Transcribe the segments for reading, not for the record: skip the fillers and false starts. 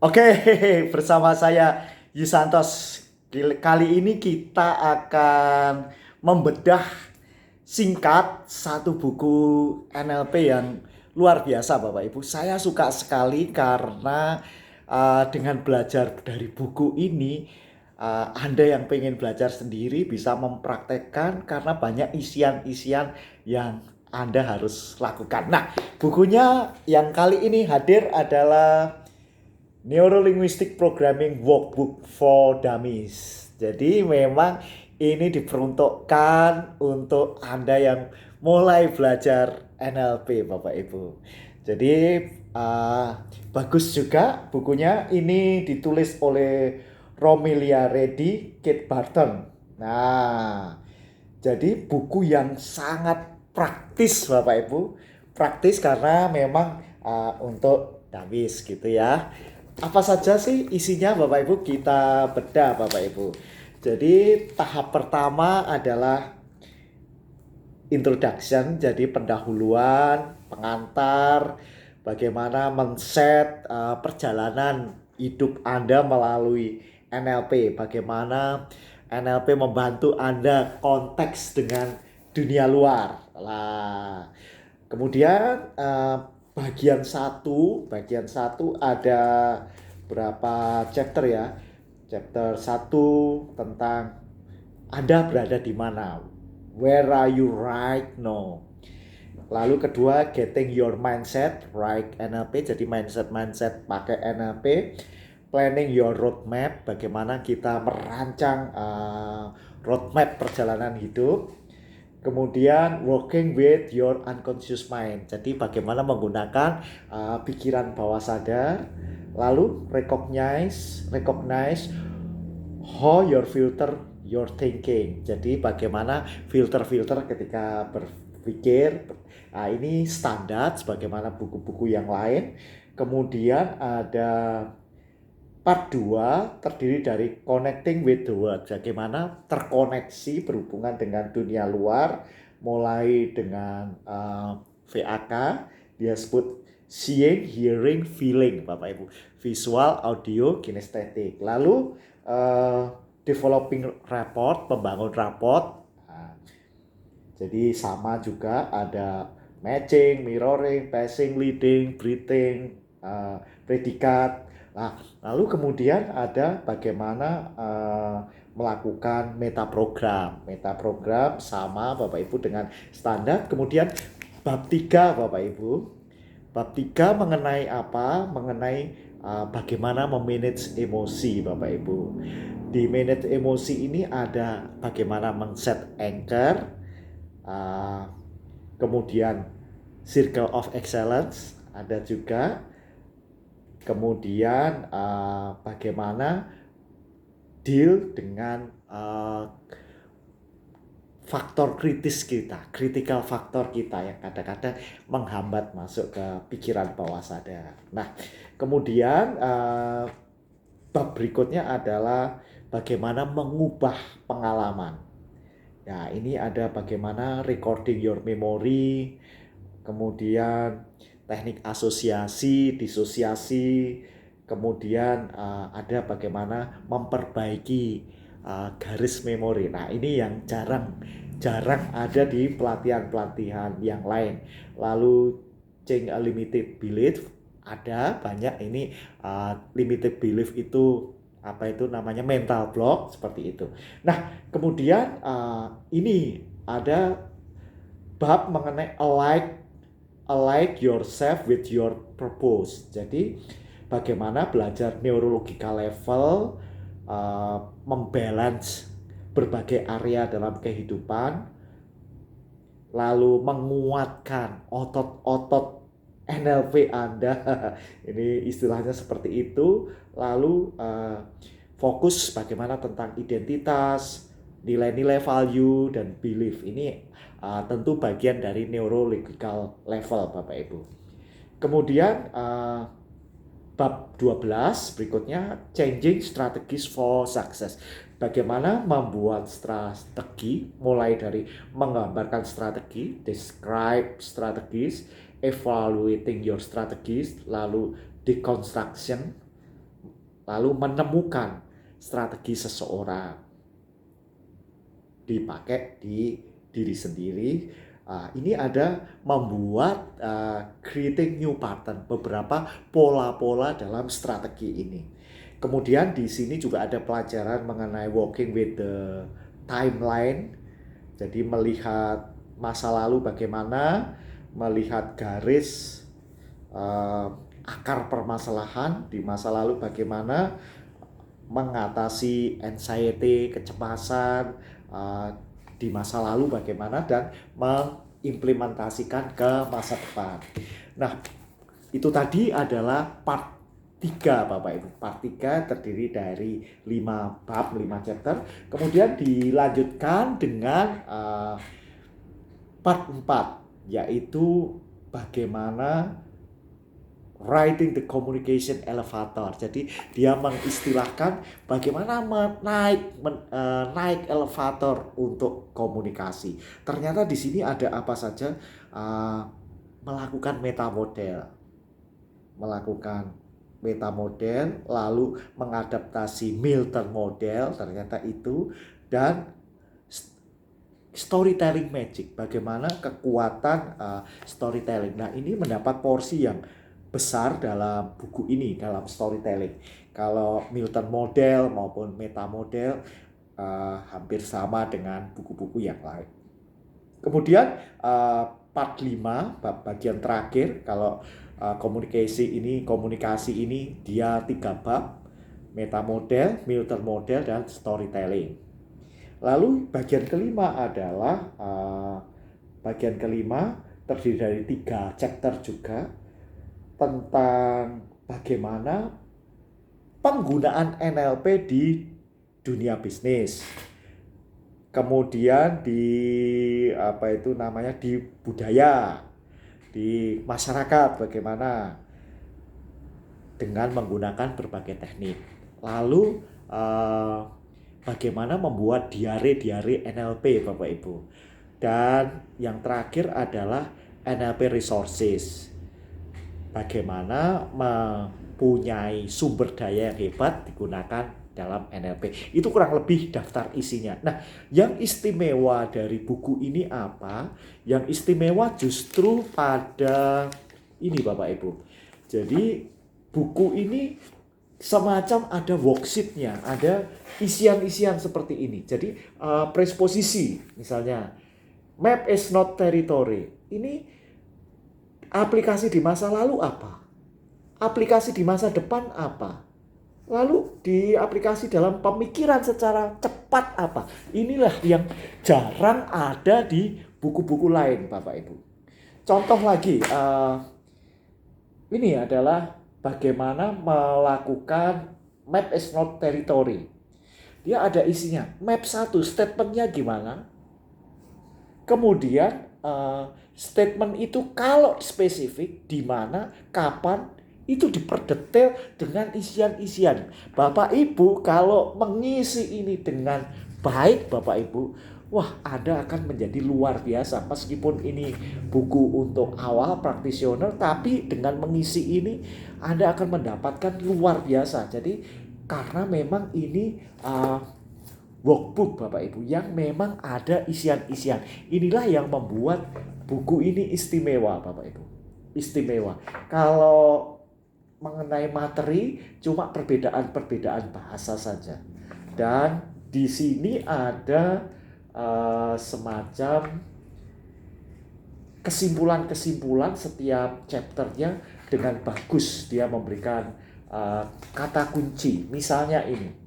Oke, bersama saya Yusantos. Kali ini kita akan membedah singkat satu buku NLP yang luar biasa Bapak Ibu. Saya suka sekali karena dengan belajar dari buku ini Anda yang pengen belajar sendiri bisa mempraktekkan karena banyak isian-isian yang Anda harus lakukan. Nah, bukunya yang kali ini hadir adalah Neurolinguistic Programming Workbook for Dummies. Jadi memang ini diperuntukkan untuk Anda yang mulai belajar NLP Bapak Ibu. Jadi uh, bagus juga bukunya. Ini ditulis oleh Romelia Reddy, Kate Barton. Nah, jadi buku yang sangat praktis Bapak Ibu. Praktis karena memang untuk dummies gitu ya. Apa saja sih isinya Bapak Ibu? Kita bedah Bapak Ibu. Jadi tahap pertama adalah introduction, jadi pendahuluan, pengantar, bagaimana men-set perjalanan hidup Anda melalui NLP, bagaimana NLP membantu Anda konteks dengan dunia luar. Lah, kemudian bagian satu ada berapa chapter ya? Chapter satu tentang Anda berada di mana? Where are you right now? Lalu kedua, getting your mindset right NLP. Jadi mindset pakai NLP. Planning your roadmap. Bagaimana kita merancang roadmap perjalanan hidup. Kemudian working with your unconscious mind. Jadi bagaimana menggunakan pikiran bawah sadar. Lalu recognize how your filter your thinking. Jadi bagaimana filter ketika berpikir. Nah, ini standar sebagaimana buku-buku yang lain. Kemudian ada part 2 terdiri dari connecting with the world. Bagaimana terkoneksi berhubungan dengan dunia luar, mulai dengan VAK, dia sebut seeing, hearing, feeling, Bapak Ibu. Visual, audio, kinestetik. Lalu developing rapport, membangun rapport. Nah, jadi sama juga ada matching, mirroring, passing, leading, breathing, predikat. Nah, lalu kemudian ada bagaimana melakukan metaprogram. Metaprogram sama Bapak Ibu dengan standar. Kemudian bab 3 Bapak Ibu. Bab 3 mengenai apa? Mengenai bagaimana memanage emosi Bapak Ibu. Di manage emosi ini ada bagaimana men-set anchor, kemudian circle of excellence ada juga, kemudian bagaimana deal dengan faktor kritis kita, critical faktor kita yang kadang-kadang menghambat masuk ke pikiran bawah sadar. Nah, kemudian bab berikutnya adalah bagaimana mengubah pengalaman. Ya, ini ada bagaimana recording your memory, kemudian teknik asosiasi, disosiasi, kemudian ada bagaimana memperbaiki garis memori. Nah, ini yang jarang ada di pelatihan-pelatihan yang lain. Lalu change a limited belief ada banyak ini limited belief itu apa itu namanya mental block seperti itu. Nah, kemudian ini ada bab mengenai alike yourself with your purpose. Jadi bagaimana belajar neurological level membalance berbagai area dalam kehidupan, lalu menguatkan otot-otot NLP Anda. Ini istilahnya seperti itu. Lalu fokus bagaimana tentang identitas, nilai-nilai value dan belief. Ini tentu bagian dari neurological level Bapak Ibu. Kemudian bab 12 berikutnya changing strategies for success. Bagaimana membuat strategi, mulai dari menggambarkan strategi, describe strategies, evaluating your strategies, lalu deconstruction, lalu menemukan strategi seseorang dipakai di diri sendiri. Ini ada membuat creating new pattern, beberapa pola-pola dalam strategi ini. Kemudian di sini juga ada pelajaran mengenai working with the timeline. Jadi melihat masa lalu bagaimana, melihat garis akar permasalahan di masa lalu bagaimana, mengatasi anxiety, kecemasan di masa lalu bagaimana, dan mengimplementasikan ke masa depan. Nah, itu tadi adalah part 3 Bapak Ibu. Part 3 terdiri dari 5 bab, 5 chapter. Kemudian dilanjutkan dengan part 4, yaitu bagaimana writing the communication elevator. Jadi dia mengistilahkan bagaimana naik elevator untuk komunikasi. Ternyata di sini ada apa saja? Melakukan meta model, lalu mengadaptasi Milton model, ternyata itu, dan storytelling magic. Bagaimana kekuatan storytelling. Nah, ini mendapat porsi yang besar dalam buku ini, dalam storytelling. Kalau Milton model maupun meta model hampir sama dengan buku-buku yang lain. Kemudian part 5, bagian terakhir, kalau komunikasi ini dia 3 bab, meta model, Milton model, dan storytelling. Lalu bagian kelima adalah terdiri dari 3 chapter juga, tentang bagaimana penggunaan NLP di dunia bisnis. Kemudian di di budaya, di masyarakat bagaimana dengan menggunakan berbagai teknik. Lalu bagaimana membuat diare NLP Bapak Ibu. Dan yang terakhir adalah NLP resources. Bagaimana mempunyai sumber daya yang hebat digunakan dalam NLP. Itu kurang lebih daftar isinya. Nah, yang istimewa dari buku ini apa? Yang istimewa justru pada ini Bapak Ibu. Jadi buku ini semacam ada worksheet-nya, ada isian-isian seperti ini. Jadi presposisi misalnya, map is not territory. Ini aplikasi di masa lalu apa? Aplikasi di masa depan apa? Lalu di aplikasi dalam pemikiran secara cepat apa? Inilah yang jarang ada di buku-buku lain Bapak Ibu. Contoh lagi, ini adalah bagaimana melakukan map is not territory. Dia ada isinya. Map 1, statementnya gimana? Kemudian statement itu kalau spesifik, di mana, kapan, itu diperdetail dengan isian-isian. Bapak Ibu kalau mengisi ini dengan baik Bapak Ibu, wah Anda akan menjadi luar biasa. Meskipun ini buku untuk awal practitioner, tapi dengan mengisi ini Anda akan mendapatkan luar biasa. Jadi karena memang ini workbook Bapak Ibu yang memang ada isian-isian. Inilah yang membuat buku ini istimewa Bapak Ibu. Istimewa. Kalau mengenai materi cuma perbedaan-perbedaan bahasa saja. Dan di sini ada semacam kesimpulan-kesimpulan setiap chapternya dengan bagus. Dia memberikan kata kunci. Misalnya ini.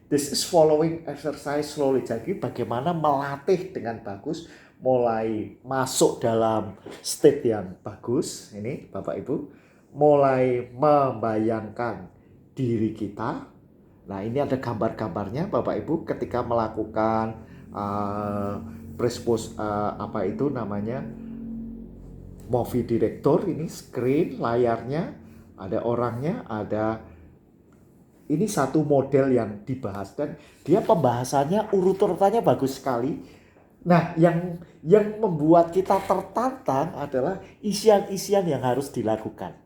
This is following exercise slowly. Jadi bagaimana melatih dengan bagus, mulai masuk dalam state yang bagus. Ini Bapak Ibu, mulai membayangkan diri kita. Nah ini ada gambar-gambarnya Bapak Ibu ketika melakukan movie director. Ini screen, layarnya, ada orangnya, ada. Ini satu model yang dibahas dan dia pembahasannya urut-urutannya bagus sekali. Nah, yang membuat kita tertantang adalah isian-isian yang harus dilakukan.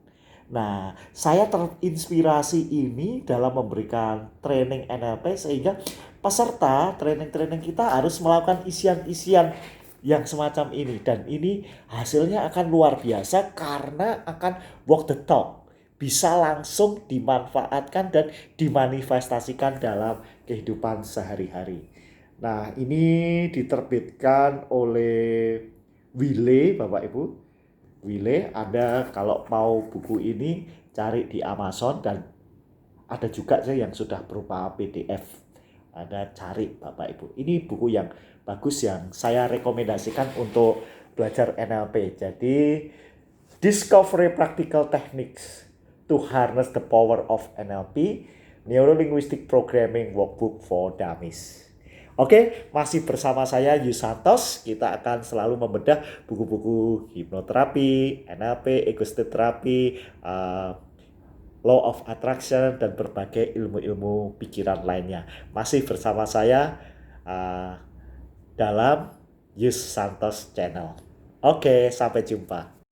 Nah, saya terinspirasi ini dalam memberikan training NLP sehingga peserta training-training kita harus melakukan isian-isian yang semacam ini. Dan ini hasilnya akan luar biasa karena akan walk the talk. Bisa langsung dimanfaatkan dan dimanifestasikan dalam kehidupan sehari-hari. Nah, ini diterbitkan oleh Wile, Bapak Ibu. Wile, Anda kalau mau buku ini cari di Amazon dan ada juga sih yang sudah berupa PDF. Anda cari Bapak Ibu. Ini buku yang bagus yang saya rekomendasikan untuk belajar NLP. Jadi Discovery Practical Techniques to Harness the Power of NLP, Neuro Linguistic Programming Workbook for Dummies. Oke, masih bersama saya Yusantos. Kita akan selalu membedah buku-buku hipnoterapi, NLP, ego state therapy, law of attraction, dan berbagai ilmu-ilmu pikiran lainnya. Masih bersama saya dalam Yusantos Channel. Oke, sampai jumpa.